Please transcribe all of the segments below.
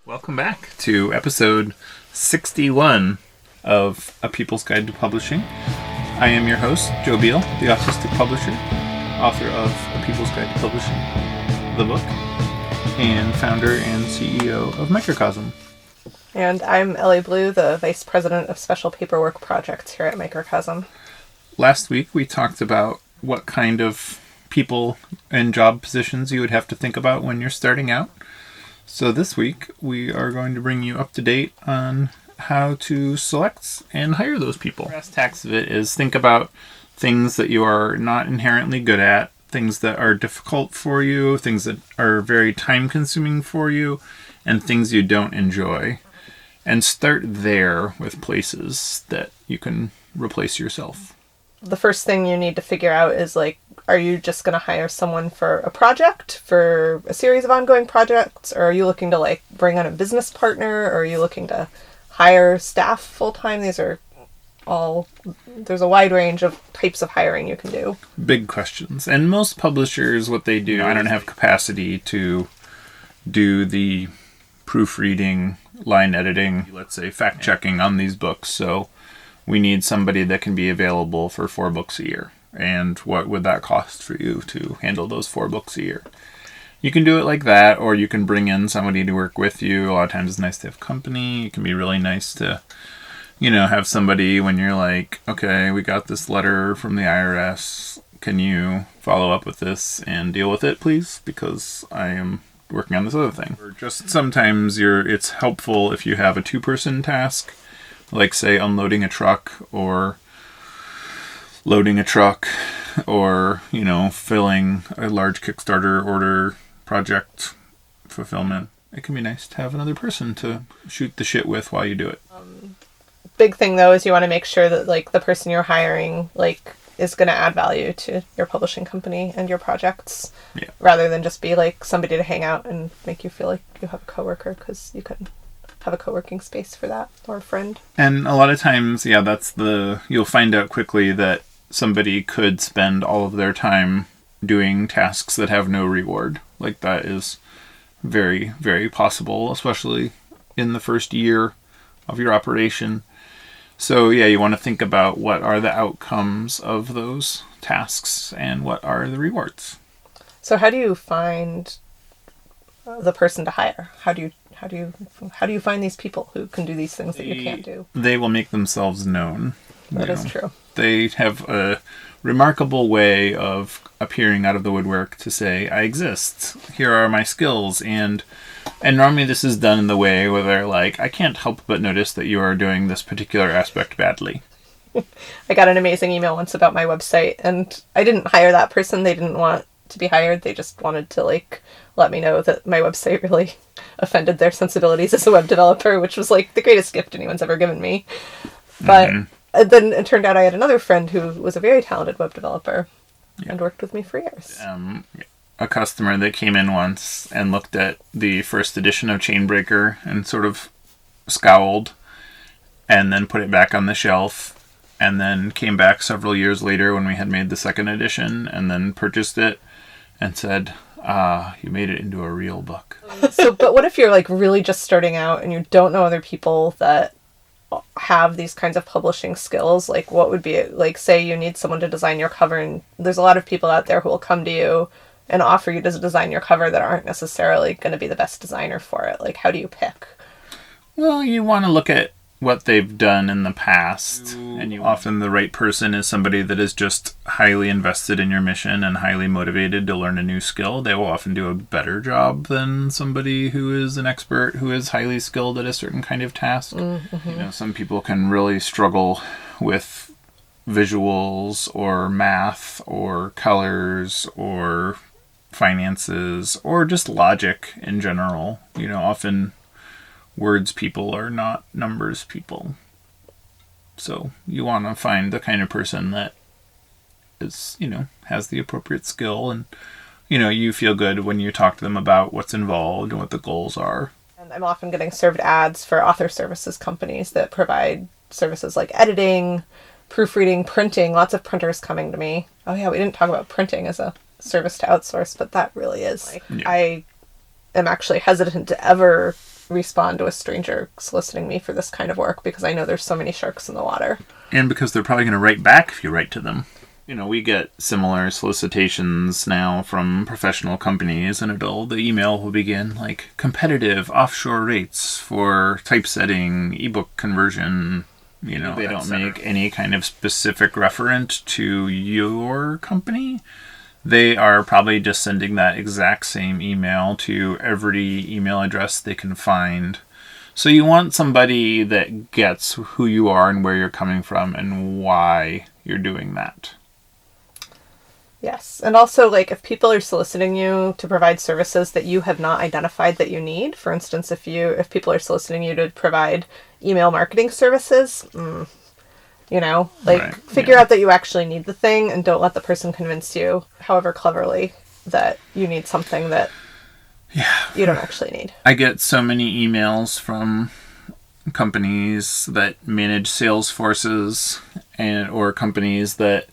Welcome back to episode 61 of A People's Guide to Publishing. I am your host, Joe Beal, the autistic publisher, author of A People's Guide to Publishing, the book, and founder and CEO of Microcosm. And I'm Ellie Blue, the Vice President of Special Paperwork Projects here at Microcosm. Last week we talked about what kind of people and job positions you would have to think about when you're starting out. So this week, we are going to bring you up to date on how to select and hire those people. The brass tacks of it is think about things that you are not inherently good at, things that are difficult for you, things that are very time-consuming for you, and things you don't enjoy. And start there with places that you can replace yourself. The first thing you need to figure out is, are you just going to hire someone for a project, for a series of ongoing projects, or are you looking to, bring on a business partner, or are you looking to hire staff full-time? There's a wide range of types of hiring you can do. Big questions. And most publishers, what they do, I don't have capacity to do the proofreading, line editing, let's say fact-checking on these books, so we need somebody that can be available for 4 books a year. And what would that cost for you to handle those 4 books a year? You can do it like that, or you can bring in somebody to work with you. A lot of times it's nice to have company. It can be really nice to, have somebody when you're like, okay, we got this letter from the IRS. Can you follow up with this and deal with it, please? Because I am working on this other thing. Or just sometimes it's helpful if you have a 2-person task, like say unloading a truck or loading a truck or, filling a large Kickstarter order project fulfillment. It can be nice to have another person to shoot the shit with while you do it. Big thing, though, is you want to make sure that, the person you're hiring, is going to add value to your publishing company and your projects. Yeah. Rather than just be, somebody to hang out and make you feel like you have a coworker, because you can have a co-working space for that, or a friend. And a lot of times, you'll find out quickly that somebody could spend all of their time doing tasks that have no reward. That is very, very possible, especially in the first year of your operation. So you want to think about what are the outcomes of those tasks and what are the rewards. So how do you find the person to hire? How do you find these people who can do these things that you can't do? They will make themselves known. That is true. They have a remarkable way of appearing out of the woodwork to say, I exist. Here are my skills. And normally this is done in the way where they're like, I can't help but notice that you are doing this particular aspect badly. I got an amazing email once about my website, and I didn't hire that person. They didn't want to be hired. They just wanted to let me know that my website really offended their sensibilities as a web developer, which was the greatest gift anyone's ever given me. But then it turned out I had another friend who was a very talented web developer and worked with me for years. A customer that came in once and looked at the first edition of Chainbreaker and sort of scowled and then put it back on the shelf, and then came back several years later when we had made the second edition and then purchased it and said, you made it into a real book. But what if you're really just starting out and you don't know other people that have these kinds of publishing skills? What would be it? Say you need someone to design your cover, and there's a lot of people out there who will come to you and offer you to design your cover that aren't necessarily going to be the best designer for it. How do you pick? Well, you want to look at what they've done in the past, and often the right person is somebody that is just highly invested in your mission and highly motivated to learn a new skill. They will often do a better job than somebody who is an expert who is highly skilled at a certain kind of task. Mm-hmm. Some people can really struggle with visuals or math or colors or finances or just logic in general. Often words people are not numbers people. So you want to find the kind of person that is, has the appropriate skill, and, you feel good when you talk to them about what's involved and what the goals are. And I'm often getting served ads for author services companies that provide services like editing, proofreading, printing. Lots of printers coming to me. Oh yeah, we didn't talk about printing as a service to outsource, but that really is. I am actually hesitant to ever respond to a stranger soliciting me for this kind of work because I know there's so many sharks in the water. And because they're probably going to write back if you write to them. We get similar solicitations now from professional companies, and the email will begin like competitive offshore rates for typesetting, ebook conversion. They don't make any kind of specific referent to your company. They are probably just sending that exact same email to every email address they can find. So you want somebody that gets who you are and where you're coming from and why you're doing that. Yes. And also, like, if people are soliciting you to provide services that you have not identified that you need, for instance, if people are soliciting you to provide email marketing services, figure out that you actually need the thing and don't let the person convince you, however cleverly, that you need something that you don't actually need. I get so many emails from companies that manage sales forces or companies that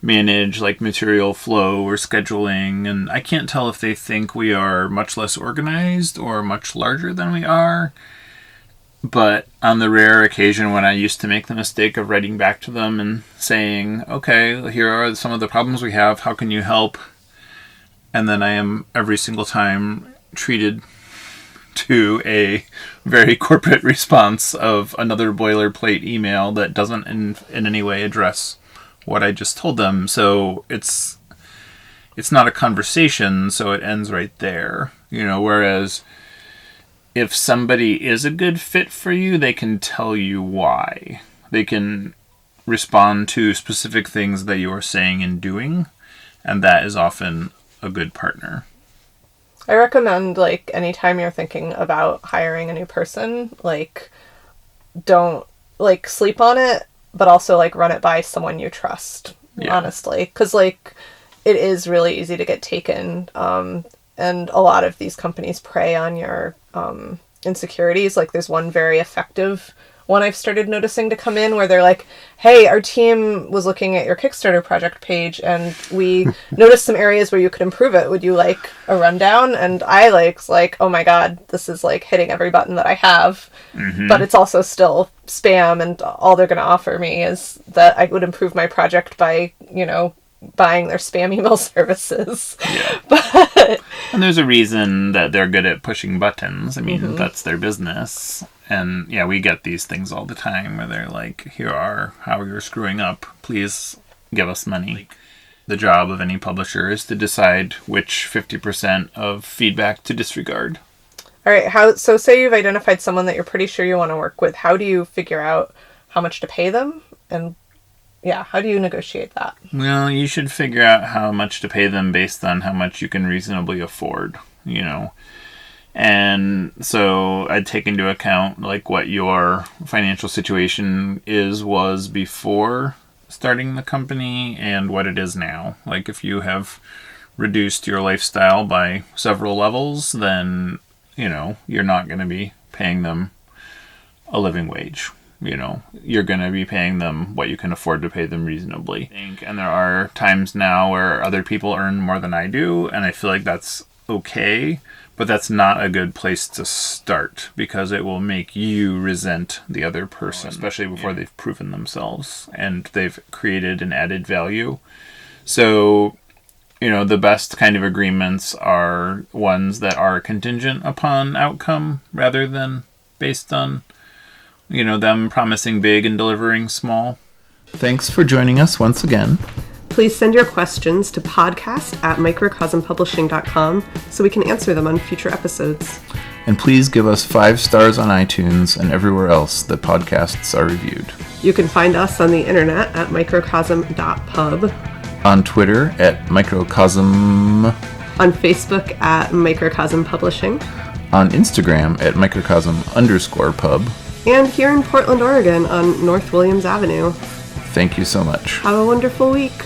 manage like material flow or scheduling, and I can't tell if they think we are much less organized or much larger than we are. But on the rare occasion when I used to make the mistake of writing back to them and saying, okay, here are some of the problems we have, how can you help? And then I am every single time treated to a very corporate response of another boilerplate email that doesn't in any way address what I just told them. So it's not a conversation, so it ends right there. Whereas if somebody is a good fit for you, they can tell you why. They can respond to specific things that you are saying and doing, and that is often a good partner. I recommend, like, anytime you're thinking about hiring a new person, like, don't, like, sleep on it, but also, like, run it by someone you trust, honestly. Because, like, it is really easy to get taken, and a lot of these companies prey on your insecurities. Like, there's one very effective one I've started noticing to come in where they're like, hey, our team was looking at your Kickstarter project page and we noticed some areas where you could improve it. Would you like a rundown? And I like, oh my God, this is like hitting every button that I have. Mm-hmm. But it's also still spam, and all they're going to offer me is that I would improve my project by, buying their spam email services. Yeah. And there's a reason that they're good at pushing buttons. I mean, that's their business. And yeah, we get these things all the time where they're like, here are how you're screwing up. Please give us money. The job of any publisher is to decide which 50% of feedback to disregard. All right. So say you've identified someone that you're pretty sure you want to work with. How do you figure out how much to pay them? And how do you negotiate that? Well, you should figure out how much to pay them based on how much you can reasonably afford, And so I'd take into account like what your financial situation was before starting the company and what it is now. Like if you have reduced your lifestyle by several levels, then, you're not going to be paying them a living wage. You're going to be paying them what you can afford to pay them reasonably. And there are times now where other people earn more than I do, and I feel like that's okay, but that's not a good place to start because it will make you resent the other person, especially before they've proven themselves and they've created an added value. So, the best kind of agreements are ones that are contingent upon outcome rather than based on them promising big and delivering small. Thanks for joining us once again. Please send your questions to podcast@microcosmpublishing.com so we can answer them on future episodes. And please give us 5 stars on iTunes and everywhere else that podcasts are reviewed. You can find us on the internet at microcosm.pub. On Twitter at Microcosm. On Facebook at Microcosm Publishing. On Instagram at Microcosm_pub. And here in Portland, Oregon on North Williams Avenue. Thank you so much. Have a wonderful week.